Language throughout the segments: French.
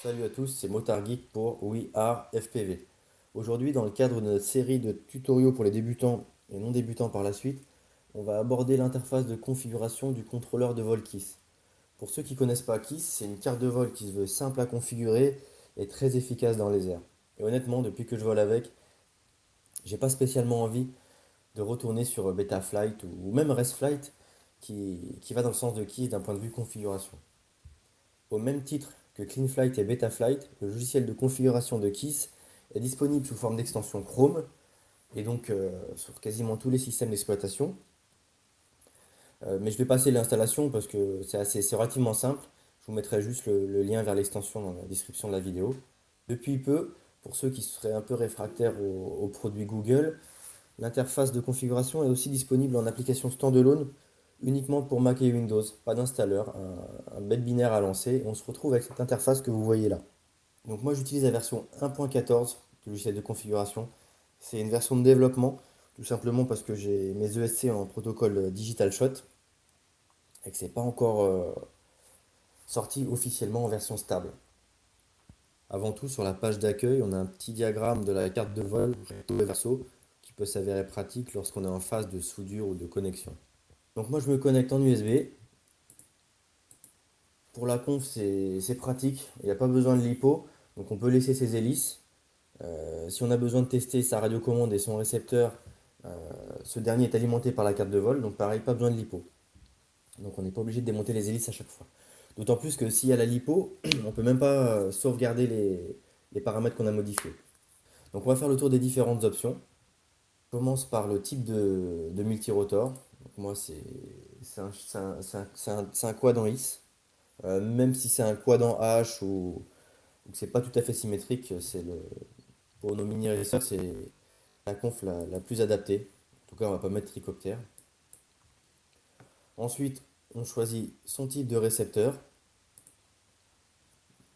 Salut à tous, c'est Motard Geek pour We Are FPV. Aujourd'hui, dans le cadre de notre série de tutoriaux pour les débutants et non débutants par la suite, on va aborder l'interface de configuration du contrôleur de vol KISS. Pour ceux qui ne connaissent pas KISS, c'est une carte de vol qui se veut simple à configurer et très efficace dans les airs. Et honnêtement, depuis que je vole avec, j'ai pas spécialement envie de retourner sur Betaflight ou même ResFlight qui va dans le sens de KISS d'un point de vue configuration. Au même titre que CleanFlight et Betaflight, le logiciel de configuration de KISS est disponible sous forme d'extension Chrome et donc sur quasiment tous les systèmes d'exploitation. Mais je vais passer l'installation parce que c'est relativement simple. Je vous mettrai juste le lien vers l'extension dans la description de la vidéo. Depuis peu, pour ceux qui seraient un peu réfractaires aux produits Google, l'interface de configuration est aussi disponible en application standalone uniquement pour Mac et Windows, pas d'installeur, un bête binaire à lancer, et on se retrouve avec cette interface que vous voyez là. Donc moi j'utilise la version 1.14 du logiciel de configuration. C'est une version de développement, tout simplement parce que j'ai mes ESC en protocole Digital Shot et que c'est pas encore sorti officiellement en version stable. Avant tout, sur la page d'accueil, on a un petit diagramme de la carte de vol recto et verso qui peut s'avérer pratique lorsqu'on est en phase de soudure ou de connexion. Donc moi je me connecte en USB. Pour la conf c'est pratique, il n'y a pas besoin de LiPo, donc on peut laisser ses hélices. Si on a besoin de tester sa radiocommande et son récepteur, euh, ce dernier est alimenté par la carte de vol, donc pareil, pas besoin de LiPo. Donc on n'est pas obligé de démonter les hélices à chaque fois. D'autant plus que s'il y a la LiPo, on ne peut même pas sauvegarder les paramètres qu'on a modifiés. Donc on va faire le tour des différentes options. Je commence par le type de multirotor. Donc moi c'est un quad en IS. Même si c'est un quad en H ou que c'est pas tout à fait symétrique, pour nos mini racers, c'est la conf la plus adaptée. En tout cas, on va pas mettre tricoptère. Ensuite, on choisit son type de récepteur.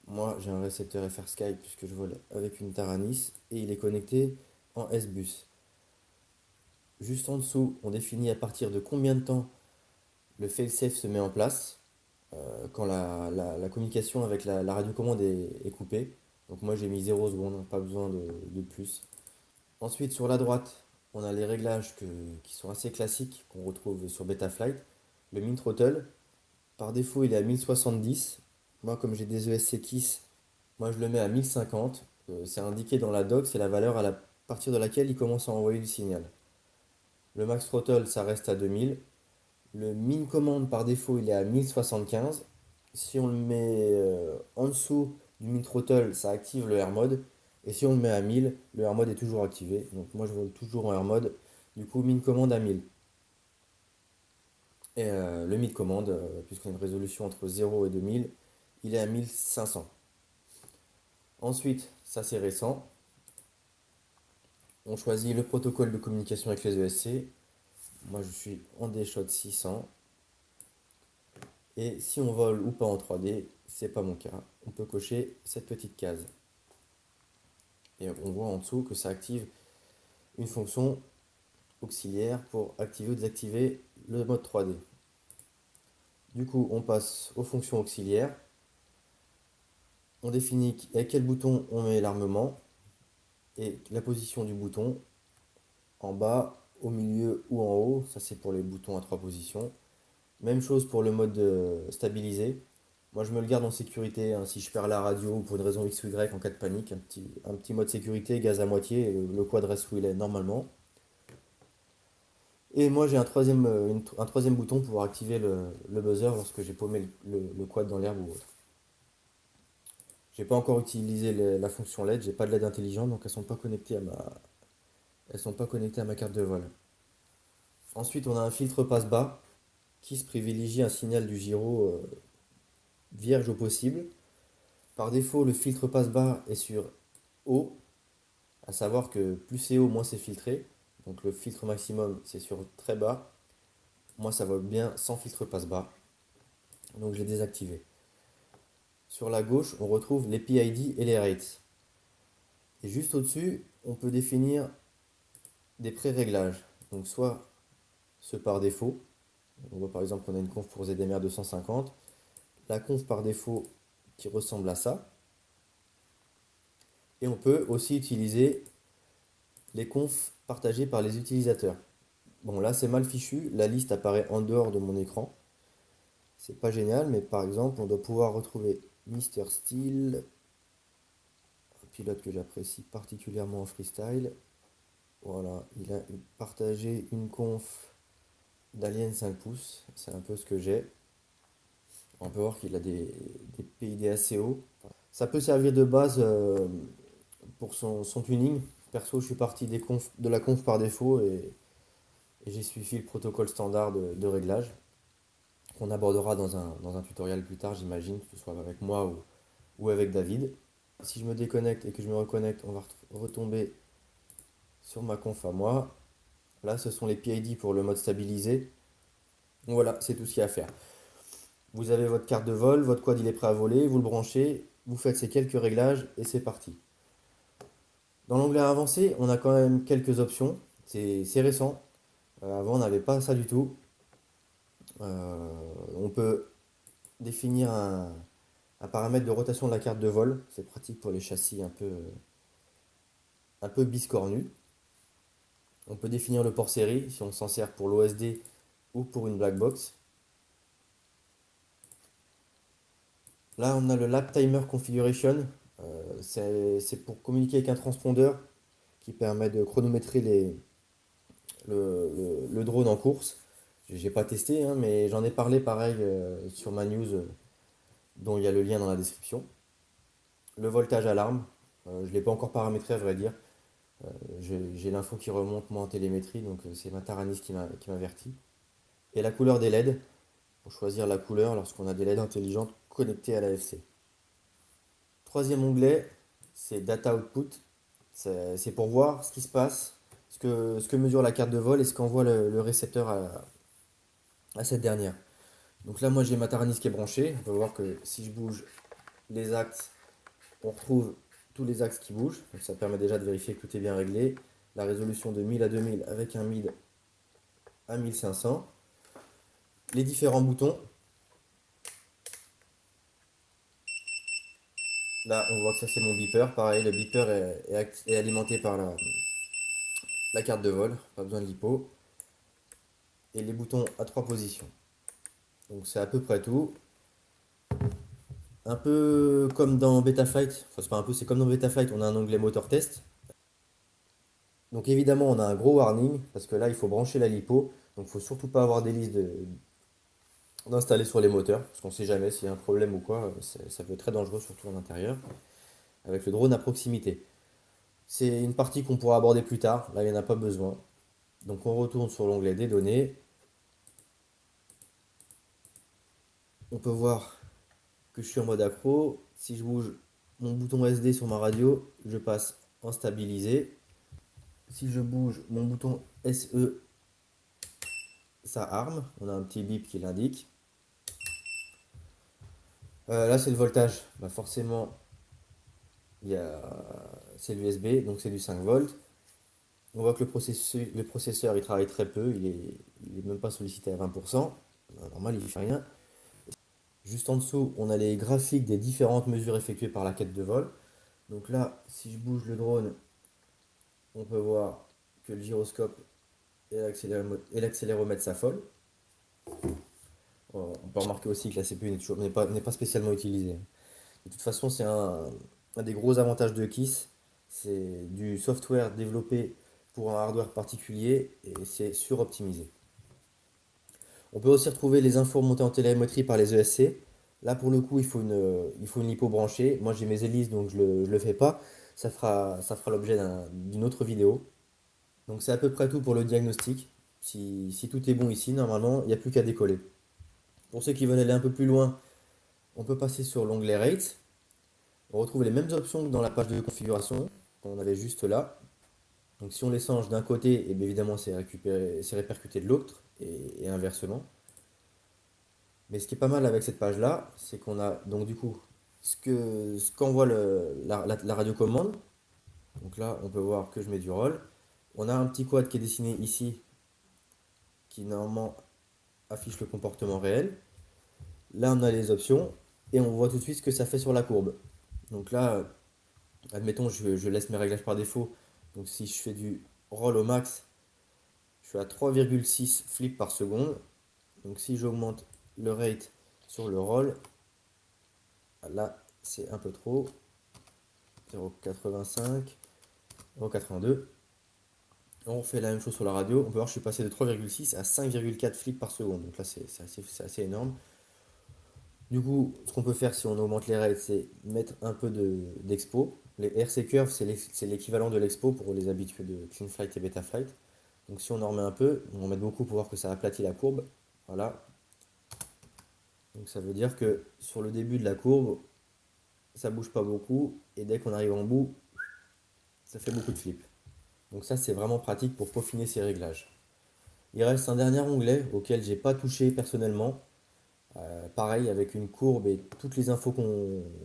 Moi, j'ai un récepteur FR Sky puisque je vole avec une Taranis et il est connecté en S-Bus. Juste en dessous, on définit à partir de combien de temps le failsafe se met en place quand la communication avec la radiocommande est coupée. Donc moi j'ai mis 0 secondes, pas besoin de plus. Ensuite, sur la droite, on a les réglages qui sont assez classiques, qu'on retrouve sur Betaflight. Le min throttle, par défaut, il est à 1070. Moi, comme j'ai des ESC Kiss, moi je le mets à 1050. C'est indiqué dans la doc, c'est la valeur partir de laquelle il commence à envoyer du signal. Le max throttle, ça reste à 2000. Le min command, par défaut, il est à 1075. Si on le met en dessous du min throttle, ça active le air mode. Et si on le met à 1000, le air mode est toujours activé. Donc moi je vole toujours en air mode. Du coup, min command à 1000. Et le mid command, puisqu'on a une résolution entre 0 et 2000, il est à 1500. Ensuite, ça c'est récent. On choisit le protocole de communication avec les ESC. Moi je suis en D-Shot 600. Et si on vole ou pas en 3D, c'est pas mon cas. On peut cocher cette petite case. Et on voit en dessous que ça active une fonction auxiliaire pour activer ou désactiver le mode 3D. Du coup, on passe aux fonctions auxiliaires. On définit avec quel bouton on met l'armement et la position du bouton en bas, au milieu ou en haut. Ça, c'est pour les boutons à trois positions. Même chose pour le mode stabilisé. Moi, je me le garde en sécurité, hein, si je perds la radio ou pour une raison X ou Y en cas de panique. Un petit mode sécurité, gaz à moitié, et le quad reste où il est normalement. Et moi, j'ai un troisième bouton pour pouvoir activer le buzzer lorsque j'ai paumé le quad dans l'herbe ou autre. J'ai pas encore utilisé la fonction LED, j'ai pas de LED intelligente, donc elles sont pas connectées à ma carte de vol. Ensuite, on a un filtre passe-bas qui se privilégie un signal du gyro vierge au possible. Par défaut, le filtre passe-bas est sur haut, à savoir que plus c'est haut, moins c'est filtré. Donc le filtre maximum, c'est sur très bas. Moi, ça vole bien sans filtre passe-bas. Donc je l'ai désactivé. Sur la gauche, on retrouve les PID et les rates. Et juste au-dessus, on peut définir des pré-réglages. Donc soit ceux par défaut. On voit par exemple qu'on a une conf pour ZMR 250. La conf par défaut qui ressemble à ça. Et on peut aussi utiliser les confs partagés par les utilisateurs. Bon, là, c'est mal fichu. La liste apparaît en dehors de mon écran. C'est pas génial, mais par exemple, on doit pouvoir retrouver Mister Steel, un pilote que j'apprécie particulièrement en freestyle. Voilà, il a partagé une conf d'Alien 5 pouces. C'est un peu ce que j'ai. On peut voir qu'il a des PID assez hauts. Ça peut servir de base pour son tuning. Perso, je suis parti de la conf par défaut et j'ai suivi le protocole standard de réglage qu'on abordera dans un tutoriel plus tard, j'imagine, que ce soit avec moi ou avec David. Si je me déconnecte et que je me reconnecte, on va retomber sur ma conf à moi. Là, ce sont les PID pour le mode stabilisé. Donc voilà, c'est tout ce qu'il y a à faire. Vous avez votre carte de vol, votre quad il est prêt à voler, vous le branchez, vous faites ces quelques réglages et c'est parti. Dans l'onglet avancé, on a quand même quelques options. C'est récent. Avant, on n'avait pas ça du tout. On peut définir un paramètre de rotation de la carte de vol. C'est pratique pour les châssis un peu biscornus. On peut définir le port série si on s'en sert pour l'OSD ou pour une black box. Là, on a le lap timer configuration. C'est pour communiquer avec un transpondeur qui permet de chronométrer le drone en course. J'ai pas testé, hein, mais j'en ai parlé pareil sur ma news dont il y a le lien dans la description. Le voltage alarme, je ne l'ai pas encore paramétré à vrai dire. J'ai l'info qui remonte moi en télémétrie, donc c'est ma Taranis qui m'avertit. Et la couleur des LED, pour choisir la couleur lorsqu'on a des LED intelligentes connectées à l'AFC. Troisième onglet, c'est Data Output. C'est pour voir ce qui se passe, ce que mesure la carte de vol et ce qu'envoie le récepteur à cette dernière. Donc là, moi j'ai ma Taranis qui est branchée. On peut voir que si je bouge les axes, on retrouve tous les axes qui bougent. Donc ça permet déjà de vérifier que tout est bien réglé. La résolution de 1000 à 2000 avec un mid à 1500. Les différents boutons. Là, on voit que ça c'est mon beeper. Pareil, le beeper est alimenté par la carte de vol. Pas besoin de l'hypo. Et les boutons à trois positions. Donc c'est à peu près tout. Un peu comme dans Betaflight. Enfin, c'est pas un peu, c'est comme dans Betaflight. On a un onglet motor test. Donc évidemment, on a un gros warning parce que là, il faut brancher la lipo. Donc il faut surtout pas avoir d'hélice d'installer sur les moteurs parce qu'on sait jamais s'il y a un problème ou quoi. Ça peut être très dangereux, surtout en intérieur, avec le drone à proximité. C'est une partie qu'on pourra aborder plus tard. Là, il n'y en a pas besoin. Donc on retourne sur l'onglet des données. On peut voir que je suis en mode accro. Si je bouge mon bouton SD sur ma radio, je passe en stabilisé. Si je bouge mon bouton SE, ça arme. On a un petit bip qui l'indique. Là, c'est le voltage. Bah, forcément, c'est l'USB, donc c'est du 5 volts. On voit que le processeur il travaille très peu, il est même pas sollicité à 20%. Normal, il ne fait rien. Juste en dessous, on a les graphiques des différentes mesures effectuées par la quête de vol. Donc là, si je bouge le drone, on peut voir que le gyroscope et l'accéléromètre s'affolent. On peut remarquer aussi que la CPU n'est pas spécialement utilisée. De toute façon, c'est un des gros avantages de KISS. C'est du software développé pour un hardware particulier et c'est suroptimisé. On peut aussi retrouver les infos remontées en télémétrie par les ESC. Là, pour le coup, il faut une lipo branchée. Moi, j'ai mes hélices, donc je le fais pas. Ça fera l'objet d'une autre vidéo. Donc, c'est à peu près tout pour le diagnostic. Si tout est bon ici, normalement, il n'y a plus qu'à décoller. Pour ceux qui veulent aller un peu plus loin, on peut passer sur l'onglet Rates. On retrouve les mêmes options que dans la page de configuration qu'on avait juste là. Donc si on les change d'un côté, et bien évidemment c'est répercuté de l'autre et inversement. Mais ce qui est pas mal avec cette page-là, c'est qu'on a donc du coup ce qu'envoie la radiocommande. Donc là, on peut voir que je mets du roll. On a un petit quad qui est dessiné ici, qui normalement affiche le comportement réel. Là, on a les options et on voit tout de suite ce que ça fait sur la courbe. Donc là, Admettons, je laisse mes réglages par défaut. Donc si je fais du roll au max, je suis à 3,6 flips par seconde. Donc si j'augmente le rate sur le roll, là c'est un peu trop. 0,85, 0,82. On fait la même chose sur la radio. On peut voir que je suis passé de 3,6 à 5,4 flips par seconde. Donc là c'est assez énorme. Du coup, ce qu'on peut faire si on augmente les rates, c'est mettre un peu d'expo. Les RC curves, c'est l'équivalent de l'expo pour les habitués de Clean Flight et Beta Flight. Donc si on en remet un peu, on en met beaucoup pour voir que ça aplatit la courbe. Voilà. Donc ça veut dire que sur le début de la courbe, ça bouge pas beaucoup. Et dès qu'on arrive en bout, ça fait beaucoup de flips. Donc ça, c'est vraiment pratique pour peaufiner ces réglages. Il reste un dernier onglet auquel j'ai pas touché personnellement. Pareil, avec une courbe et toutes les infos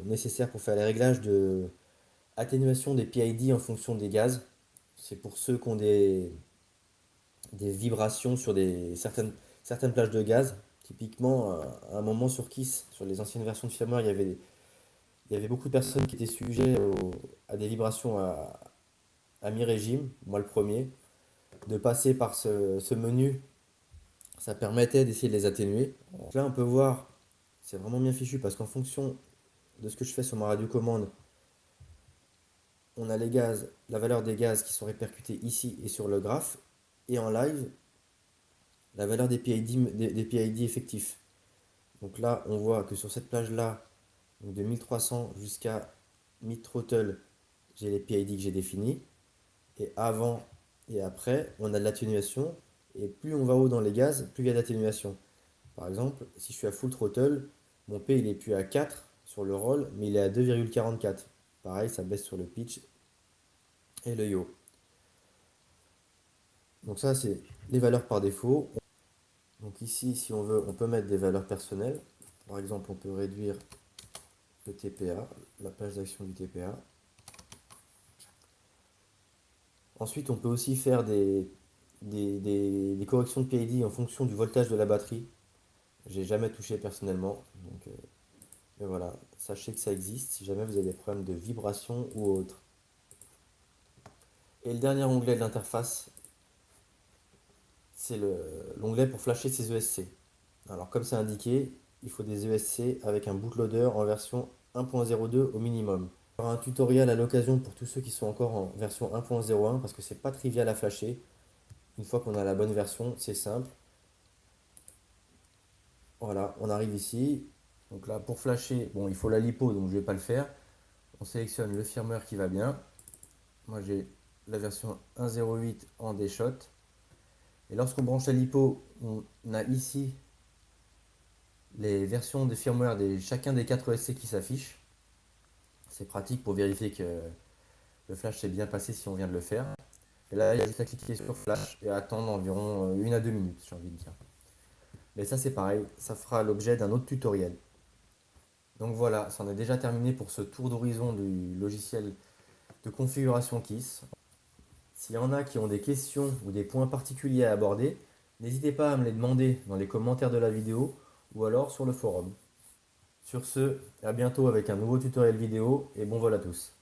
nécessaires pour faire les réglages de atténuation des PID en fonction des gaz. C'est pour ceux qui ont des vibrations sur certaines plages de gaz. Typiquement, à un moment sur Kiss, sur les anciennes versions de firmware, il y avait beaucoup de personnes qui étaient sujets à des vibrations à mi-régime, moi le premier. De passer par ce menu, ça permettait d'essayer de les atténuer. Donc là, on peut voir, c'est vraiment bien fichu parce qu'en fonction de ce que je fais sur ma radiocommande, on a les gaz, la valeur des gaz qui sont répercutés ici et sur le graphe, et en live, la valeur des des PID effectifs. Donc là, on voit que sur cette plage-là, donc de 1300 jusqu'à mid-throttle, j'ai les PID que j'ai définis. Et avant et après, on a de l'atténuation. Et plus on va haut dans les gaz, plus il y a d'atténuation. Par exemple, si je suis à full throttle, mon P il est plus à 4 sur le roll, mais il est à 2,44. Pareil, ça baisse sur le pitch et le yaw. Donc ça, c'est les valeurs par défaut. Donc ici, si on veut, on peut mettre des valeurs personnelles. Par exemple, on peut réduire le TPA, la page d'action du TPA. Ensuite, on peut aussi faire des corrections de PID en fonction du voltage de la batterie. J'ai jamais touché personnellement. Donc, mais voilà, sachez que ça existe si jamais vous avez des problèmes de vibration ou autre. Et le dernier onglet de l'interface, c'est l'onglet pour flasher ses ESC. Alors comme c'est indiqué, il faut des ESC avec un bootloader en version 1.02 au minimum. Il y aura un tutoriel à l'occasion pour tous ceux qui sont encore en version 1.01 parce que c'est pas trivial à flasher. Une fois qu'on a la bonne version, c'est simple. Voilà, on arrive ici. Donc là, pour flasher, bon, il faut la lipo, donc je ne vais pas le faire. On sélectionne le firmware qui va bien. Moi, j'ai la version 1.08 en D-Shot. Et lorsqu'on branche la lipo, on a ici les versions de firmware de chacun des 4 ESC qui s'affichent. C'est pratique pour vérifier que le flash s'est bien passé si on vient de le faire. Et là, il y a juste à cliquer sur flash et attendre environ 1 à 2 minutes, j'ai envie de dire. Mais ça, c'est pareil, ça fera l'objet d'un autre tutoriel. Donc voilà, c'en est déjà terminé pour ce tour d'horizon du logiciel de configuration KISS. S'il y en a qui ont des questions ou des points particuliers à aborder, n'hésitez pas à me les demander dans les commentaires de la vidéo ou alors sur le forum. Sur ce, à bientôt avec un nouveau tutoriel vidéo et bon vol à tous.